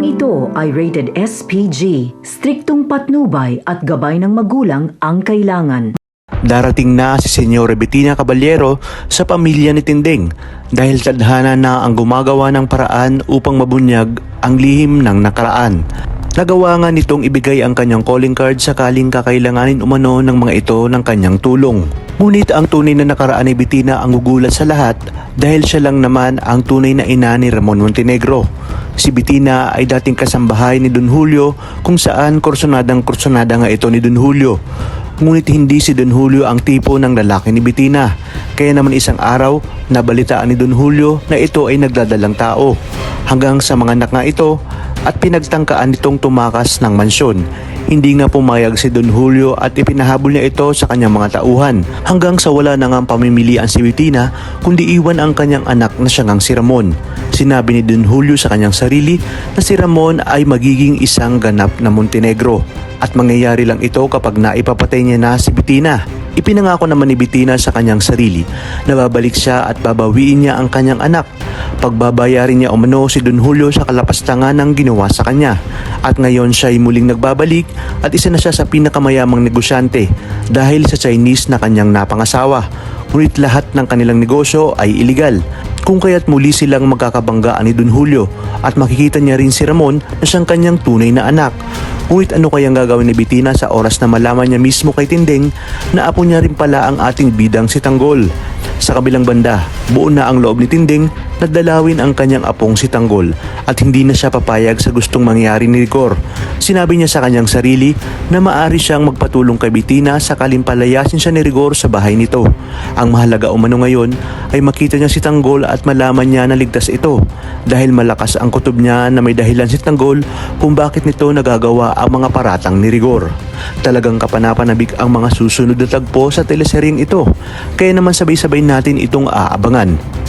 Tampang ito ay rated SPG, striktong patnubay at gabay ng magulang ang kailangan. Darating na si Senyora Bettina Caballero sa pamilya ni Tinding dahil tadhana na ang gumagawa ng paraan upang mabunyag ang lihim ng nakaraan. Nagawa nga nitong ibigay ang kanyang calling card sakaling kakailanganin umano ng mga ito ng kanyang tulong. Ngunit ang tunay na nakaraan ni Bettina ang gugulat sa lahat dahil siya lang naman ang tunay na ina ni Ramon Montenegro. Si Bettina ay dating kasambahay ni Don Julio kung saan kursunada nga ito ni Don Julio. Ngunit hindi si Don Julio ang tipo ng lalaki ni Bettina. Kaya naman isang araw, nabalitaan ni Don Julio na ito ay nagdadalang tao. Hanggang sa mga anak nga ito at pinagtangkaan nitong tumakas ng mansyon. Hindi nga pumayag si Don Julio at ipinahabol niya ito sa kanyang mga tauhan. Hanggang sa wala na ngang pamimilian si Bettina kundi iwan ang kanyang anak na siya ngang si Ramon. Sinabi ni Don Julio sa kanyang sarili na si Ramon ay magiging isang ganap na Montenegro. At mangyayari lang ito kapag naipapatay niya na si Bettina. Ipinangako naman ni Bettina sa kanyang sarili na babalik siya at babawiin niya ang kanyang anak. Pagbabayarin niya umano si Don Julio sa kalapastangan ng ginawa sa kanya. At ngayon siya ay muling nagbabalik at isa na siya sa pinakamayamang negosyante dahil sa Chinese na kanyang napangasawa. Ngunit lahat ng kanilang negosyo ay iligal. Kung kaya't muli silang magkakabanggaan ni Don Julio at makikita niya rin si Ramon na siyang kanyang tunay na anak. Ngunit ano kayang gagawin ni Bettina sa oras na malaman niya mismo kay Tinding na apo niya rin pala ang ating bidang si Tanggol. Sa kabilang banda, buo na ang loob ni Tinding na dalawin ang kanyang apong si Tanggol at hindi na siya papayag sa gustong mangyari ni Rigor. Sinabi niya sa kanyang sarili na maaari siyang magpatulong kay Bettina sakaling palayasin siya ni Rigor sa bahay nito. Ang mahalaga umano ngayon ay makita niya si Tanggol at malaman niya na ligtas ito dahil malakas ang kutob niya na may dahilan si Tanggol kung bakit nito nagagawa ang mga paratang ni Rigor. Talagang kapanapanabik ang mga susunod na tagpo sa teleseryeng ito, kaya naman sabay-sabay natin itong aabangan.